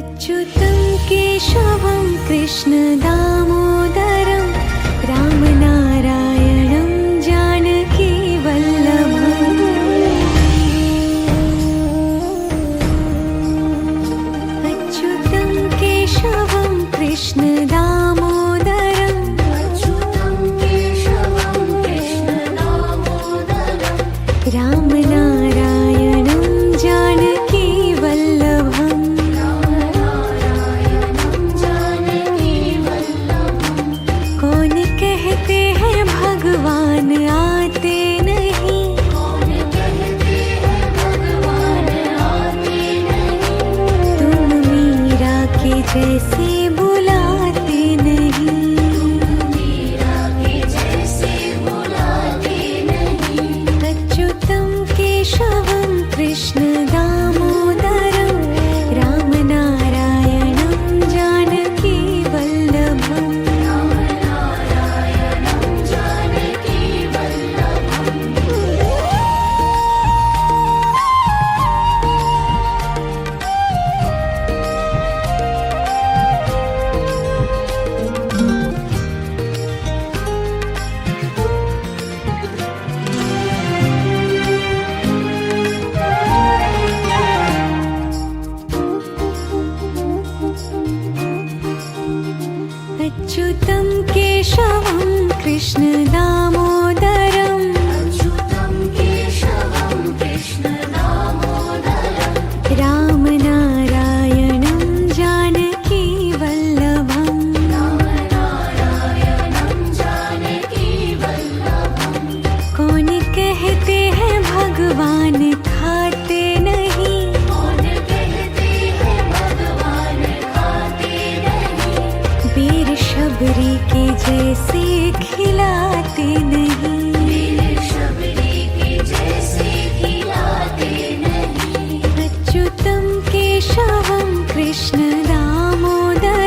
अच्युतं केशवं कृष्णदामोदरं रामनारायणं जानकीवल्लभम्। अच्युतं केशवं कृष्णदामोदरं रामनारायणं जानकीवल्लभम्। कौन कहते हैं भगवान आते नहीं, तुम मीरा के जैसे बुलाते नहीं। अच्युतं केशवं कृष्णदामोदरं रामनारायणं जानकीवल्लभम्। अच्युतं केशवं कृष्णदामोदरं रामनारायणं जानकीवल्लभम्। कौन कहते हैं भगवान खाते नहीं, वीर शबरी के जैसे खिलाते नहीं। अच्युतं केशवं कृष्णदामोदरं